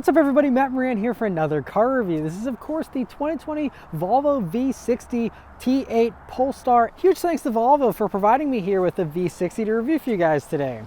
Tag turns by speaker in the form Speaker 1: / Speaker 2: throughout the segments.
Speaker 1: What's up everybody, Matt Maran here for another car review. This is of course the 2020 Volvo V60 T8 Polestar. Huge thanks to Volvo for providing me here with the V60 to review for you guys today.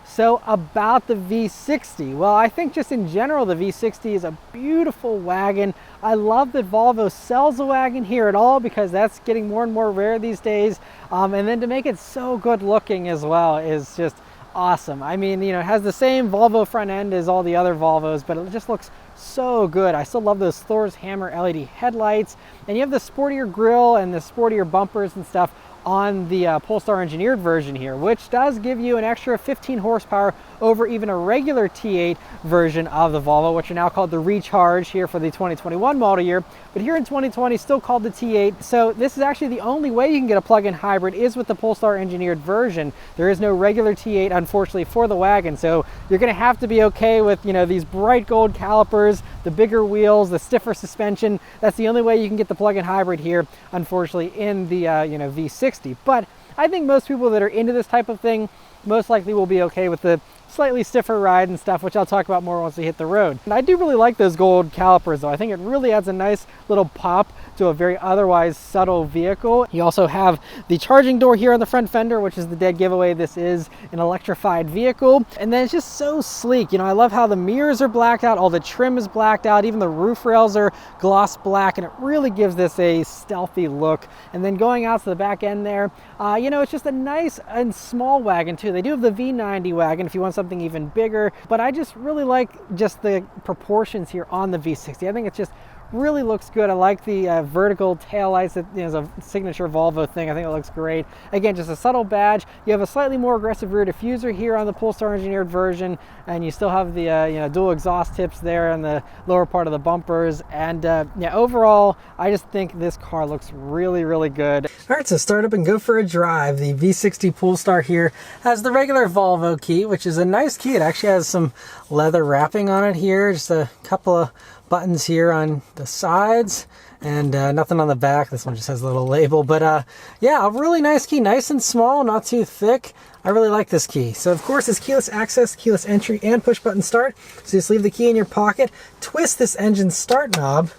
Speaker 1: So about the V60, well, I think just in general the V60 is a beautiful wagon. I love that Volvo sells a wagon here at all because that's getting more and more rare these days. And then to make it so good looking as well is just awesome. I mean, you know, it has the same Volvo front end as all the other Volvos, but it just looks so good. I still love those Thor's Hammer LED headlights, and you have the sportier grille and the sportier bumpers and stuff on the Polestar engineered version here, which does give you an extra 15 horsepower over even a regular T8 version of the Volvo, which are now called the Recharge here for the 2021 model year, but here in 2020 still called the T8. So this is actually the only way you can get a plug-in hybrid is with the Polestar engineered version. There is no regular T8 unfortunately for the wagon, so you're going to have to be okay with, you know, these bright gold calipers, the bigger wheels, the stiffer suspension. That's the only way you can get the plug-in hybrid here unfortunately in the you know, V60. But I think most people that are into this type of thing most likely will be okay with the slightly stiffer ride and stuff, which I'll talk about more once we hit the road. And I do really like those gold calipers though. I think it really adds a nice little pop to a very otherwise subtle vehicle. You also have the charging door here on the front fender, which is the dead giveaway. This is an electrified vehicle. And then it's just so sleek. You know, I love how the mirrors are blacked out, all the trim is blacked out, even the roof rails are gloss black, and it really gives this a stealthy look. And then going out to the back end there, you know, it's just a nice and small wagon too. They do have the V90 wagon if you want something even bigger, but I just really like just the proportions here on the V60. I think it's just really looks good. I like the vertical taillights that, you know, is a signature Volvo thing. I think it looks great. Again, just a subtle badge. You have a slightly more aggressive rear diffuser here on the Polestar engineered version, and you still have the you know, dual exhaust tips there on the lower part of the bumpers. And yeah, overall, I just think this car looks really, really good. All right, so start up and go for a drive. The V60 Polestar here has the regular Volvo key, which is a nice key. It actually has some leather wrapping on it here, just a couple of buttons here on the sides, and nothing on the back. This one just has a little label, but yeah, a really nice key, nice and small, not too thick. I really like this key. So of course it's keyless access, keyless entry, and push button start. So just leave the key in your pocket, twist this engine start knob,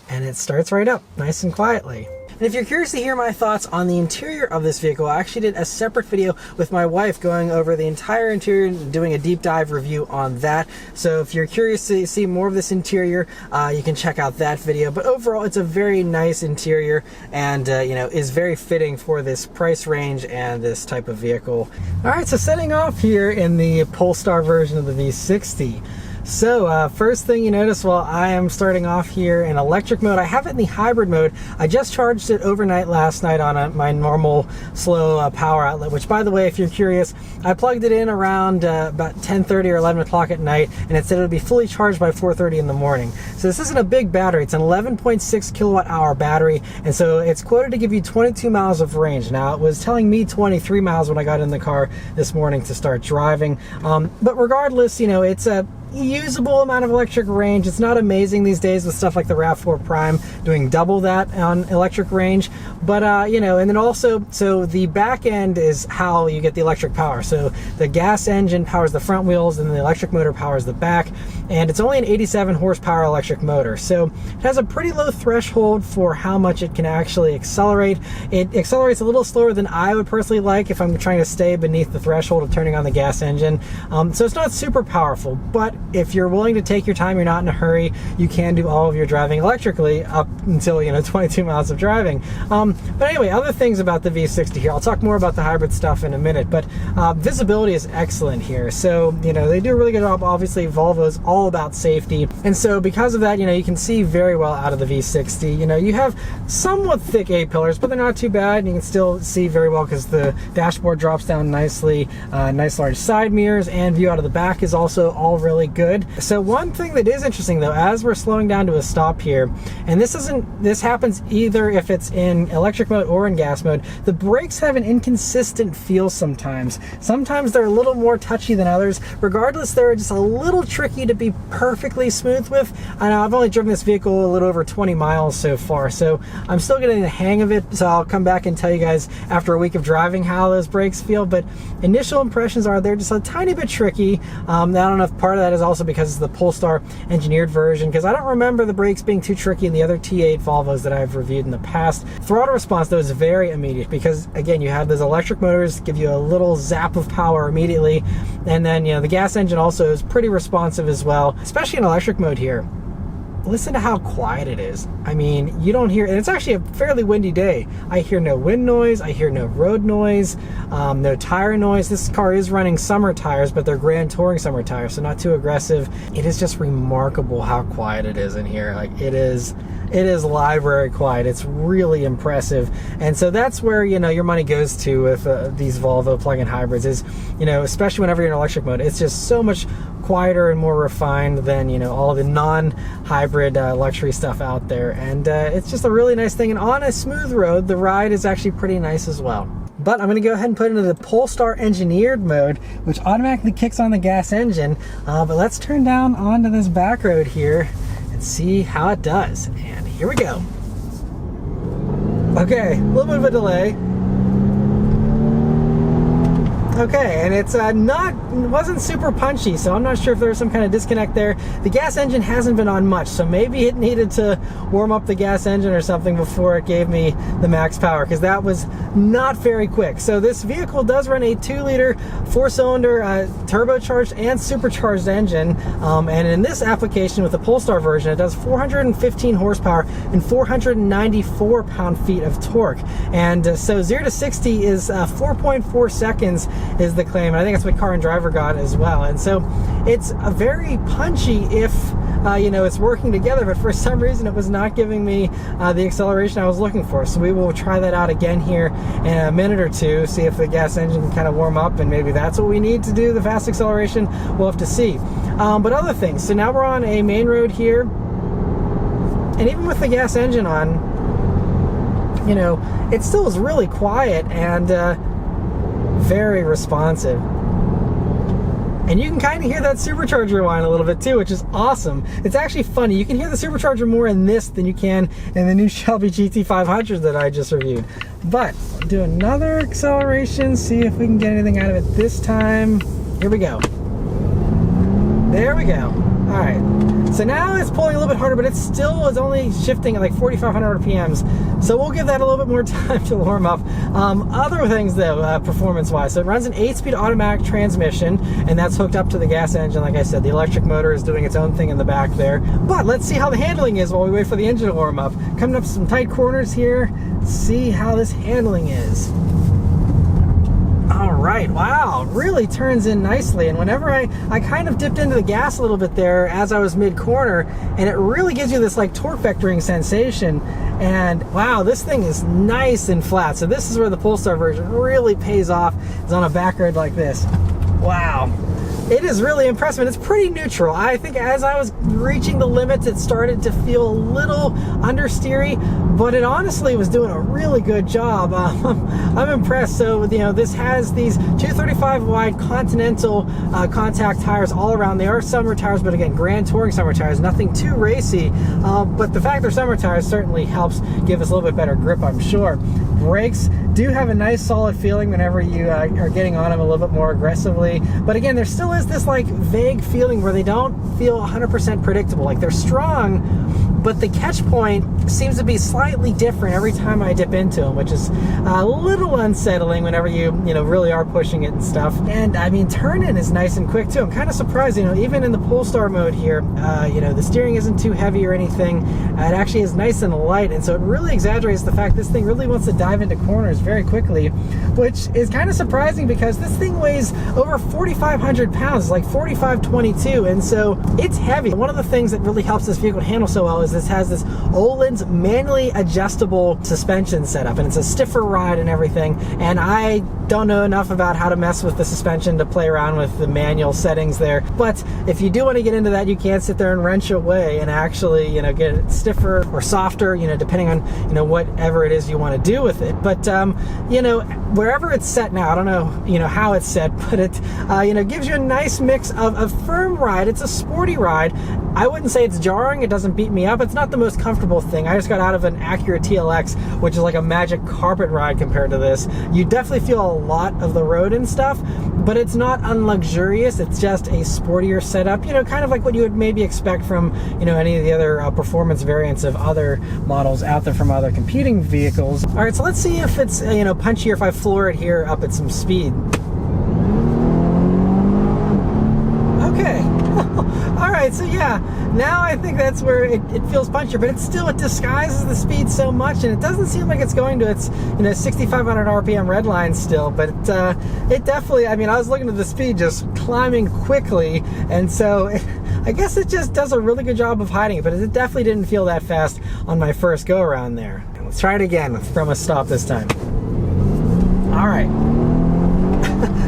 Speaker 1: and it starts right up nice and quietly. And if you're curious to hear my thoughts on the interior of this vehicle, I actually did a separate video with my wife going over the entire interior and doing a deep dive review on that. So if you're curious to see more of this interior, you can check out that video. But overall, it's a very nice interior and you know, is very fitting for this price range and this type of vehicle. All right, so setting off here in the Polestar version of the V60. So first thing you notice while I am starting off here in electric mode, I have it in the hybrid mode. I just charged it overnight last night on my normal slow power outlet, which by the way, if you're curious, I plugged it in around about 10:30 or 11 o'clock at night, and it said it would be fully charged by 4:30 in the morning. So this isn't a big battery. It's an 11.6 kilowatt hour battery, and so it's quoted to give you 22 miles of range. Now it was telling me 23 miles when I got in the car this morning to start driving. But regardless, you know, it's a usable amount of electric range. It's not amazing these days with stuff like the RAV4 Prime doing double that on electric range, but you know, and then also, so the back end is how you get the electric power. So the gas engine powers the front wheels and the electric motor powers the back, and it's only an 87 horsepower electric motor. So it has a pretty low threshold for how much it can actually accelerate. It accelerates a little slower than I would personally like if I'm trying to stay beneath the threshold of turning on the gas engine. So it's not super powerful, but if you're willing to take your time, you're not in a hurry, you can do all of your driving electrically up until, you know, 22 miles of driving. But anyway, other things about the V60 here. I'll talk more about the hybrid stuff in a minute, but visibility is excellent here. So, you know, they do a really good job. Obviously, Volvo is all about safety. And so because of that, you know, you can see very well out of the V60. You know, you have somewhat thick A-pillars, but they're not too bad. And you can still see very well because the dashboard drops down nicely. Nice large side mirrors, and view out of the back is also all really good. So one thing that is interesting though, as we're slowing down to a stop here, and this happens either if it's in electric mode or in gas mode, the brakes have an inconsistent feel sometimes. Sometimes they're a little more touchy than others. Regardless, they're just a little tricky to be perfectly smooth with. I know I've only driven this vehicle a little over 20 miles so far, so I'm still getting the hang of it. So I'll come back and tell you guys after a week of driving how those brakes feel, but initial impressions are they're just a tiny bit tricky. I don't know if part of that is also because it's the Polestar engineered version, because I don't remember the brakes being too tricky in the other T8 Volvos that I've reviewed in the past. Throttle response though is very immediate, because again, you have those electric motors give you a little zap of power immediately, and then the gas engine also is pretty responsive as well, especially in electric mode here. Listen to how quiet it is. I mean, you don't hear, and it's actually a fairly windy day. I hear no wind noise, I hear no road noise, no tire noise. This car is running summer tires, but they're Grand Touring summer tires, so not too aggressive. It is just remarkable how quiet it is in here. Like, it is library quiet. It's really impressive. And so that's where, your money goes to with these Volvo plug-in hybrids is, especially whenever you're in electric mode, it's just so much quieter and more refined than, all the non-hybrid luxury stuff out there. And it's just a really nice thing. And on a smooth road, the ride is actually pretty nice as well. But I'm going to go ahead and put it into the Polestar engineered mode, which automatically kicks on the gas engine. But let's turn down onto this back road here and see how it does. And here we go. Okay, a little bit of a delay. Okay, and it's wasn't super punchy, so I'm not sure if there was some kind of disconnect there. The gas engine hasn't been on much, so maybe it needed to warm up the gas engine or something before it gave me the max power, because that was not very quick. So this vehicle does run a 2-liter 4-cylinder turbocharged and supercharged engine, and in this application with the Polestar version, it does 415 horsepower and 494 pound-feet of torque. And so 0 to 60 is 4.4 seconds is the claim. I think that's what Car and Driver got as well. And so it's a very punchy if it's working together, but for some reason it was not giving me the acceleration I was looking for. So we will try that out again here in a minute or two, see if the gas engine can kind of warm up, and maybe that's what we need to do, the fast acceleration. We'll have to see. But other things, so now we're on a main road here, and even with the gas engine on, it still is really quiet and very responsive. And you can kind of hear that supercharger whine a little bit too, which is awesome. It's actually funny. You can hear the supercharger more in this than you can in the new Shelby GT500 that I just reviewed. But do another acceleration, see if we can get anything out of it this time. Here we go. There we go. All right. So now it's pulling a little bit harder, but it still is only shifting at like 4,500 RPMs. So we'll give that a little bit more time to warm up. Other things though, performance-wise. So it runs an 8-speed automatic transmission, and that's hooked up to the gas engine. Like I said, the electric motor is doing its own thing in the back there. But let's see how the handling is while we wait for the engine to warm up. Coming up some tight corners here, see how this handling is. All right, wow, really turns in nicely. And whenever I kind of dipped into the gas a little bit there as I was mid-corner, and it really gives you this like torque vectoring sensation. And wow, this thing is nice and flat. So this is where the Polestar version really pays off, is on a back road like this. Wow. It is really impressive, and it's pretty neutral. I think as I was reaching the limits, it started to feel a little understeery, but it honestly was doing a really good job. I'm impressed. So, this has these 235 wide Continental contact tires all around. They are summer tires, but again, Grand Touring summer tires, nothing too racy. But the fact they're summer tires certainly helps give us a little bit better grip, I'm sure. Brakes do have a nice solid feeling whenever you are getting on them a little bit more aggressively, but again, there still is this like vague feeling where they don't feel 100% predictable. Like, they're strong, but the catch point seems to be slightly different every time I dip into them, which is a little unsettling whenever you really are pushing it and stuff. And I mean, turn-in is nice and quick too. I'm kind of surprised, even in the Polestar mode here, the steering isn't too heavy or anything. It actually is nice and light, and so it really exaggerates the fact this thing really wants to dive into corners very quickly, which is kind of surprising because this thing weighs over 4,500 pounds, like 4,522, and so it's heavy. One of the things that really helps this vehicle handle so well is this has this Öhlins manually adjustable suspension setup, and it's a stiffer ride and everything, and I don't know enough about how to mess with the suspension to play around with the manual settings there, but if you do want to get into that, you can sit there and wrench away and actually get it stiffer or softer, depending on whatever it is you want to do with it. But wherever it's set now, I don't know how it's set, but it gives you a nice mix of a firm ride. It's a sporty ride, I wouldn't say it's jarring. It doesn't beat me up. It's not the most comfortable thing. I just got out of an Acura TLX, which is like a magic carpet ride compared to this. You definitely feel a lot of the road and stuff, but it's not unluxurious. It's just a sportier setup, you know, kind of like what you would maybe expect from, you know, any of the other performance variants of other models out there from other competing vehicles. All right, so let's see if it's, you know, punchier if I floor it here up at some speed. Okay. All right, so yeah, now I think that's where it feels punchier, but it disguises the speed so much, and it doesn't seem like it's going to its, you know, 6,500 RPM red line still, but it definitely, I mean, I was looking at the speed just climbing quickly, and so I guess it just does a really good job of hiding it, but it definitely didn't feel that fast on my first go around there. Let's try it again from a stop this time. All right.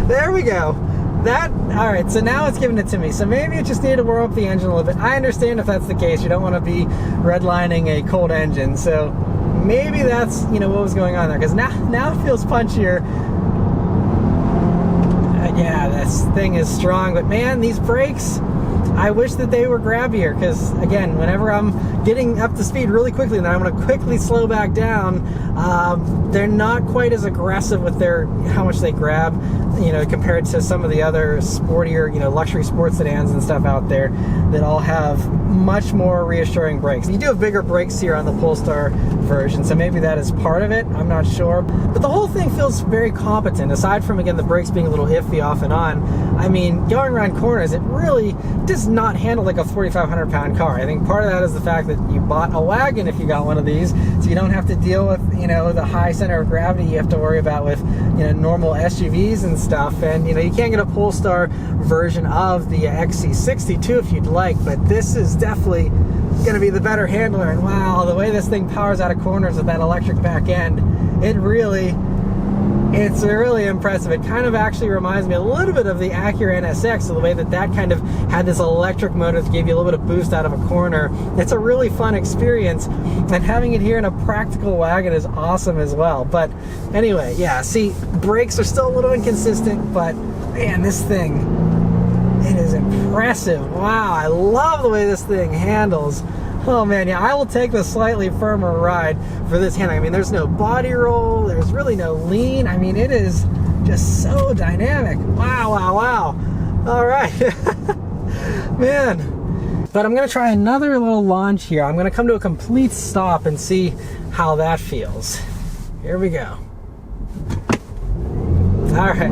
Speaker 1: There we go. All right, so now it's giving it to me. So maybe it just needed to warm up the engine a little bit. I understand if that's the case. You don't want to be redlining a cold engine. So maybe that's, you know, what was going on there. Because now it feels punchier. Yeah, this thing is strong. But man, these brakes, I wish that they were grabbier. Because again, whenever I'm getting up to speed really quickly and then I'm going to quickly slow back down, they're not quite as aggressive with how much they grab, you know, compared to some of the other sportier, you know, luxury sports sedans and stuff out there that all have much more reassuring brakes. You do have bigger brakes here on the Polestar version, so maybe that is part of it. I'm not sure. But the whole thing feels very competent, aside from, again, the brakes being a little iffy off and on. I mean, going around corners, it really does not handle like a 4,500 pound car. I think part of that is the fact that you bought a wagon if you got one of these, so you don't have to deal with, you know, the high center of gravity you have to worry about with, you know, normal SUVs and stuff. And, you know, you can get a Polestar version of the XC60 too if you'd like, but this is definitely going to be the better handler. And wow, the way this thing powers out of corners with that electric back end, it's really impressive. It kind of actually reminds me a little bit of the Acura NSX, so the way that kind of had this electric motor that gave you a little bit of boost out of a corner. It's a really fun experience, and having it here in a practical wagon is awesome as well. But anyway, yeah, see, brakes are still a little inconsistent, but man, this thing, it is impressive. Wow, I love the way this thing handles. Oh man, yeah, I will take the slightly firmer ride for this handling. I mean, there's no body roll, there's really no lean. I mean, it is just so dynamic. Wow, wow, wow. All right. Man. But I'm gonna try another little launch here. I'm gonna come to a complete stop and see how that feels. Here we go. All right.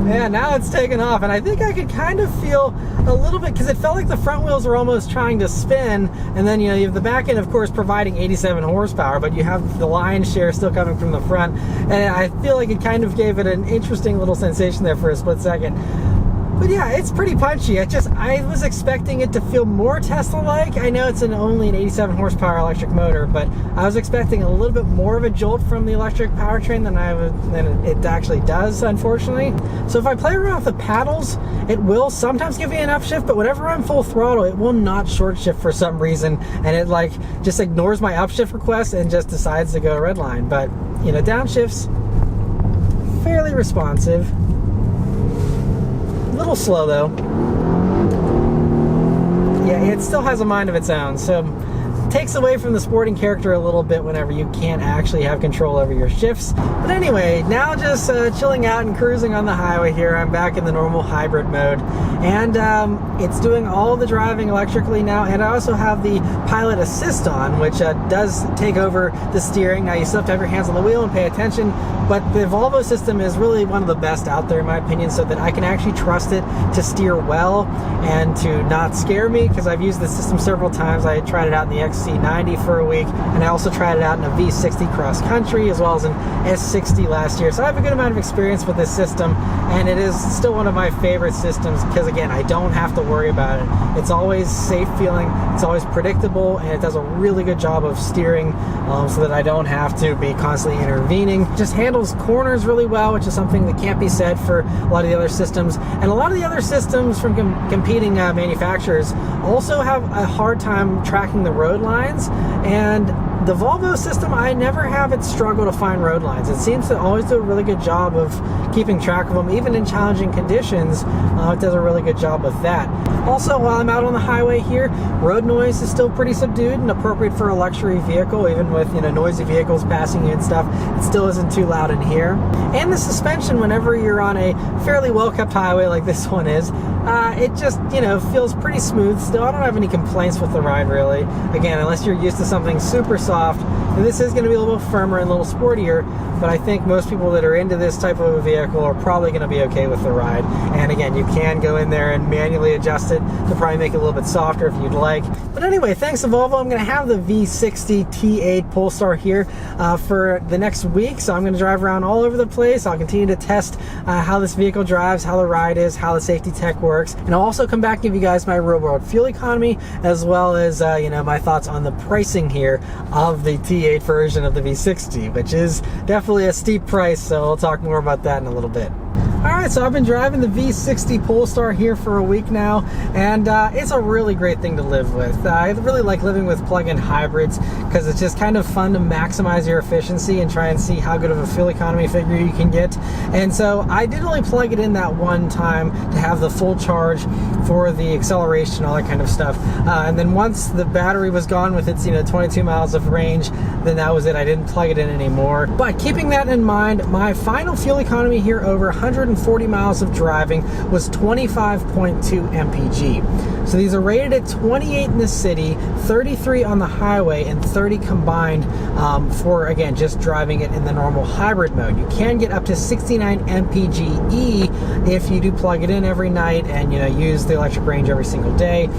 Speaker 1: Yeah, now it's taken off, and I think I could kind of feel a little bit, because it felt like the front wheels were almost trying to spin, and then, you know, you have the back end, of course, providing 87 horsepower, but you have the lion's share still coming from the front, and I feel like it kind of gave it an interesting little sensation there for a split second. But yeah, it's pretty punchy. I was expecting it to feel more Tesla-like. I know it's only an 87 horsepower electric motor, but I was expecting a little bit more of a jolt from the electric powertrain than it actually does, unfortunately. So if I play around with the paddles, it will sometimes give me an upshift, but whenever I'm full throttle, it will not short shift for some reason, and it like just ignores my upshift request and just decides to go redline. But, you know, downshifts, fairly responsive. A little slow though. Yeah, it still has a mind of its own, so takes away from the sporting character a little bit whenever you can't actually have control over your shifts. But anyway, now just chilling out and cruising on the highway here. I'm back in the normal hybrid mode, and it's doing all the driving electrically now, and I also have the pilot assist on, which does take over the steering. Now you still have to have your hands on the wheel and pay attention, but the Volvo system is really one of the best out there in my opinion, so that I can actually trust it to steer well and to not scare me, because I've used the system several times. I tried it out in the XC90 for a week, and I also tried it out in a V60 cross country as well as an S60 last year, so I have a good amount of experience with this system, and it is still one of my favorite systems because, again, I don't have to worry about it. It's always safe feeling, it's always predictable, and it does a really good job of steering so that I don't have to be constantly intervening. It just handles corners really well, which is something that can't be said for a lot of the other systems, and a lot of the other systems from competing manufacturers also have a hard time tracking the road lines, and the Volvo system, I never have it struggle to find road lines. It seems to always do a really good job of keeping track of them, even in challenging conditions. It does a really good job with that. Also, while I'm out on the highway here, road noise is still pretty subdued and appropriate for a luxury vehicle. Even with, you know, noisy vehicles passing you and stuff, it still isn't too loud in here. And the suspension, whenever you're on a fairly well-kept highway like this one is, it just, you know, feels pretty smooth still. I don't have any complaints with the ride, really. Again, unless you're used to something super soft, and this is going to be a little firmer and a little sportier, but I think most people that are into this type of a vehicle are probably going to be okay with the ride. And again, you can go in there and manually adjust it to probably make it a little bit softer if you'd like. But anyway, thanks to Volvo, I'm going to have the V60 T8 Polestar here for the next week. So I'm going to drive around all over the place. I'll continue to test how this vehicle drives, how the ride is, how the safety tech works. And I'll also come back and give you guys my real world fuel economy, as well as you know, my thoughts on the pricing here of the T8 version of the V60, which is definitely a steep price. So we'll talk more about that in a little bit. Alright, so I've been driving the V60 Polestar here for a week now, and it's a really great thing to live with. I really like living with plug-in hybrids because it's just kind of fun to maximize your efficiency and try and see how good of a fuel economy figure you can get. And so I did only plug it in that one time to have the full charge for the acceleration, all that kind of stuff. And then once the battery was gone with its, you know, 22 miles of range, then that was it. I didn't plug it in anymore. But keeping that in mind, my final fuel economy here over 140 miles of driving was 25.2 mpg. So these are rated at 28 in the city, 33 on the highway, and 30 combined for, again, just driving it in the normal hybrid mode. You can get up to 69 mpg-e if you do plug it in every night and, you know, use the electric range every single day.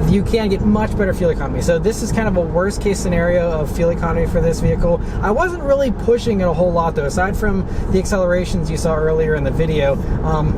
Speaker 1: You can get much better fuel economy. So this is kind of a worst case scenario of fuel economy for this vehicle. I wasn't really pushing it a whole lot though, aside from the accelerations you saw earlier in the video.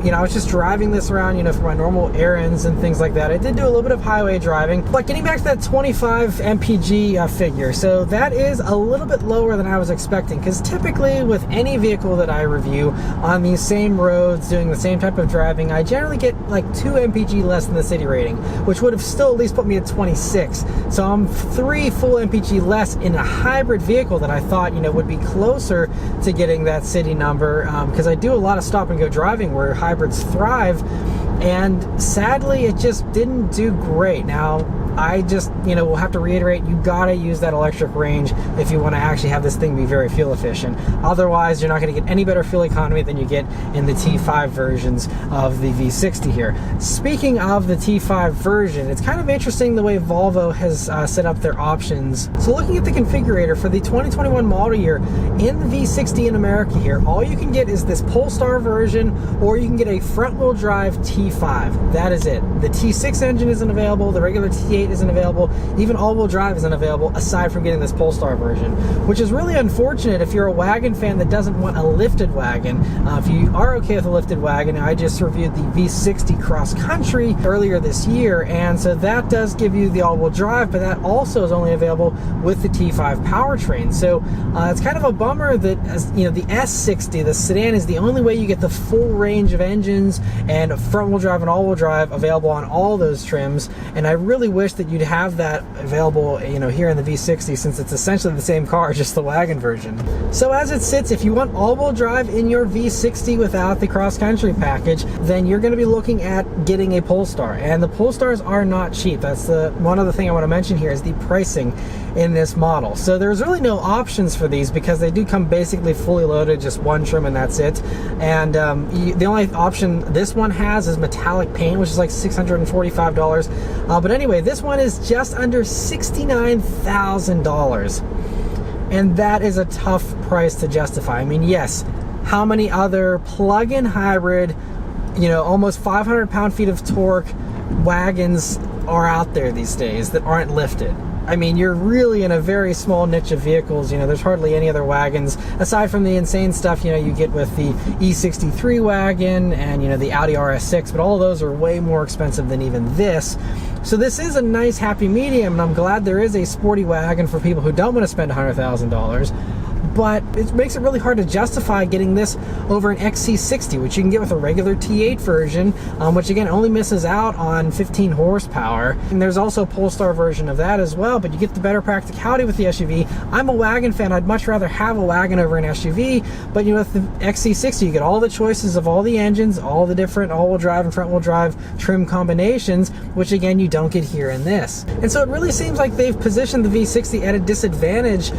Speaker 1: You know, I was just driving this around, you know, for my normal errands and things like that. I did do a little bit of highway driving, but getting back to that 25 mpg figure, so that is a little bit lower than I was expecting, because typically with any vehicle that I review on these same roads doing the same type of driving, I generally get like 2 mpg less than the city rating, which would have still at least put me at 26. So I'm 3 full mpg less in a hybrid vehicle that I thought, you know, would be closer to getting that city number, because I do a lot of stop and go driving where hybrids thrive, and sadly it just didn't do great. Now I just, you know, will have to reiterate, you gotta use that electric range if you want to actually have this thing be very fuel efficient. Otherwise, you're not going to get any better fuel economy than you get in the T5 versions of the V60 here. Speaking of the T5 version, it's kind of interesting the way Volvo has set up their options. So looking at the configurator for the 2021 model year in the V60 in America here, all you can get is this Polestar version, or you can get a front-wheel drive T5. That is it. The T6 engine isn't available, the regular T8 isn't available, even all-wheel drive isn't available, aside from getting this Polestar version, which is really unfortunate if you're a wagon fan that doesn't want a lifted wagon. If you are okay with a lifted wagon, I just reviewed the V60 Cross Country earlier this year, and so that does give you the all-wheel drive, but that also is only available with the T5 powertrain. So it's kind of a bummer that, you know, the S60, the sedan, is the only way you get the full range of engines and front-wheel drive and all-wheel drive available on all those trims, and I really wish that you'd have that available, you know, here in the V60, since it's essentially the same car, just the wagon version. So as it sits, if you want all-wheel drive in your V60 without the cross-country package, then you're going to be looking at getting a Polestar, and the Polestars are not cheap. That's the one other thing I want to mention here, is the pricing in this model. So there's really no options for these because they do come basically fully loaded, just one trim and that's it. And the only option this one has is metallic paint, which is like $645. But anyway, this one is just under $69,000, and that is a tough price to justify. I mean, yes, how many other plug-in hybrid, you know, almost 500 pound-feet of torque wagons are out there these days that aren't lifted? I mean, you're really in a very small niche of vehicles. You know, there's hardly any other wagons aside from the insane stuff, you know, you get with the E63 wagon and, you know, the Audi RS6, but all of those are way more expensive than even this. So this is a nice happy medium, and I'm glad there is a sporty wagon for people who don't want to spend $100,000. but it makes it really hard to justify getting this over an XC60, which you can get with a regular T8 version, which again only misses out on 15 horsepower. And there's also a Polestar version of that as well, but you get the better practicality with the SUV. I'm a wagon fan. I'd much rather have a wagon over an SUV, but with the XC60 you get all the choices of all the engines, all the different all-wheel drive and front-wheel drive trim combinations, which again you don't get here in this. And so it really seems like they've positioned the V60 at a disadvantage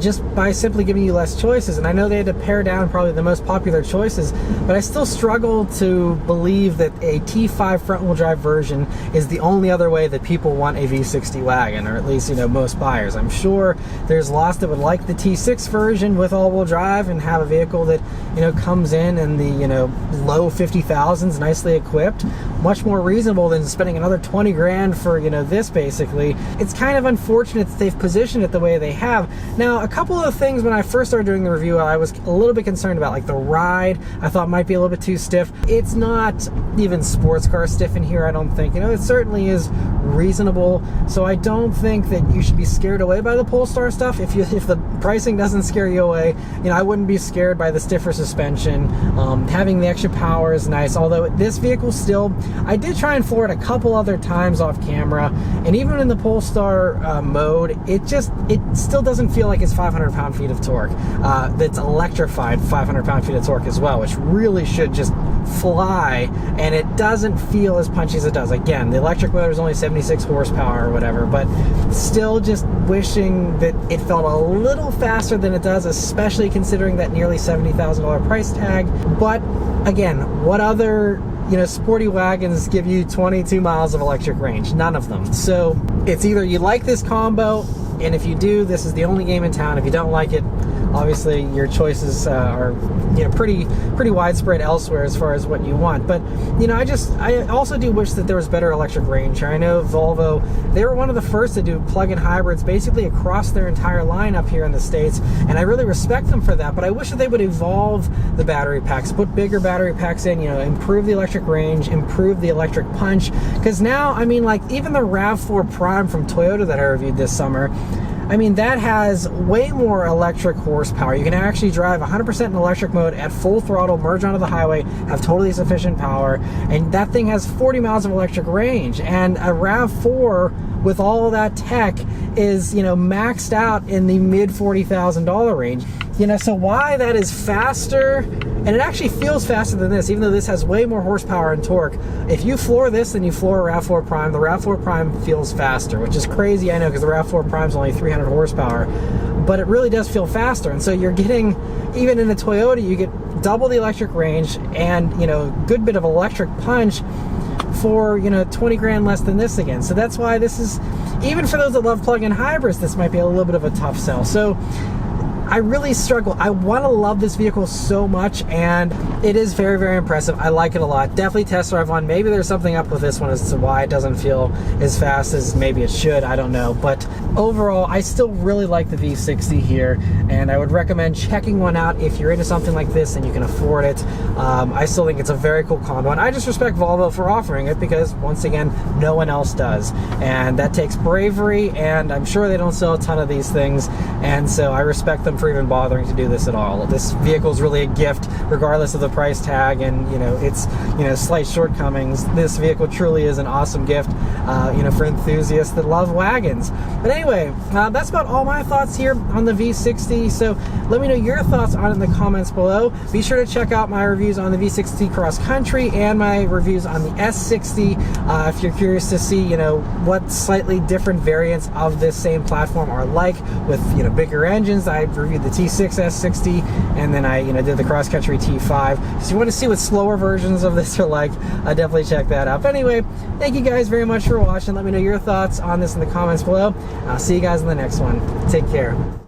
Speaker 1: just by simply giving you less choices. And I know they had to pare down probably the most popular choices, but I still struggle to believe that a T5 front-wheel drive version is the only other way that people want a V60 wagon, or at least most buyers. I'm sure there's lots that would like the T6 version with all-wheel drive and have a vehicle that comes in the low 50,000s, nicely equipped, much more reasonable than spending another 20 grand for this. Basically, it's kind of unfortunate that they've positioned it the way they have. Now, a couple of things when I first started doing the review, I was a little bit concerned about, like the ride. I thought might be a little bit too stiff. It's not even sports car stiff in here, I don't think. It certainly is reasonable, so I don't think that you should be scared away by the Polestar stuff. If the pricing doesn't scare you away, I wouldn't be scared by the stiffer suspension. Having the extra power is nice, although this vehicle still, I did try and floor it a couple other times off camera, and even in the Polestar mode, it still doesn't feel like it's 500 pound-feet of torque. That's electrified 500 pound-feet of torque as well, which really should just fly, and it doesn't feel as punchy as it does. Again, the electric motor is only 76 horsepower or whatever, but still just wishing that it felt a little faster than it does, especially considering that nearly $70,000 price tag. But again, what other sporty wagons give you 22 miles of electric range? None of them. So it's either you like this combo, and if you do, this is the only game in town. If you don't like it, obviously your choices are pretty widespread elsewhere as far as what you want. But I also do wish that there was better electric range here. I know Volvo, they were one of the first to do plug-in hybrids basically across their entire lineup here in the States, and I really respect them for that. But I wish that they would evolve the battery packs, put bigger battery packs in, improve the electric range, improve the electric punch. Because now, like even the RAV4 Prime from Toyota that I reviewed this summer, that has way more electric horsepower. You can actually drive 100% in electric mode at full throttle, merge onto the highway, have totally sufficient power, and that thing has 40 miles of electric range. And a RAV4 with all of that tech is, maxed out in the mid $40,000 range. So why that is faster, and it actually feels faster than this, even though this has way more horsepower and torque. If you floor this, then you floor a RAV4 Prime. The RAV4 Prime feels faster, which is crazy, I know, because the RAV4 Prime is only 300 horsepower, but it really does feel faster. And so you're getting, even in a Toyota, you get double the electric range and, good bit of electric punch for 20 grand less than this again. So that's why this is, even for those that love plug-in hybrids, this might be a little bit of a tough sell. So I really struggle. I want to love this vehicle so much, and it is very, very impressive. I like it a lot. Definitely test drive one. Maybe there's something up with this one as to why it doesn't feel as fast as maybe it should. I don't know. But overall, I still really like the V60 here, and I would recommend checking one out if you're into something like this and you can afford it. I still think it's a very cool combo, and I just respect Volvo for offering it because, once again, no one else does. And that takes bravery, and I'm sure they don't sell a ton of these things, and so I respect them for even bothering to do this at all. This vehicle is really a gift regardless of the price tag and its slight shortcomings. This vehicle truly is an awesome gift for enthusiasts that love wagons. But anyway, that's about all my thoughts here on the V60. So let me know your thoughts on it in the comments below. Be sure to check out my reviews on the V60 Cross Country and my reviews on the S60 if you're curious to see what slightly different variants of this same platform are like with bigger engines. I reviewed the T6 S60, and then I did the Cross Country T5. So you want to see what slower versions of this are like, definitely check that out. But anyway, thank you guys very much for watching. Let me know your thoughts on this in the comments below. I'll see you guys in the next one. Take care.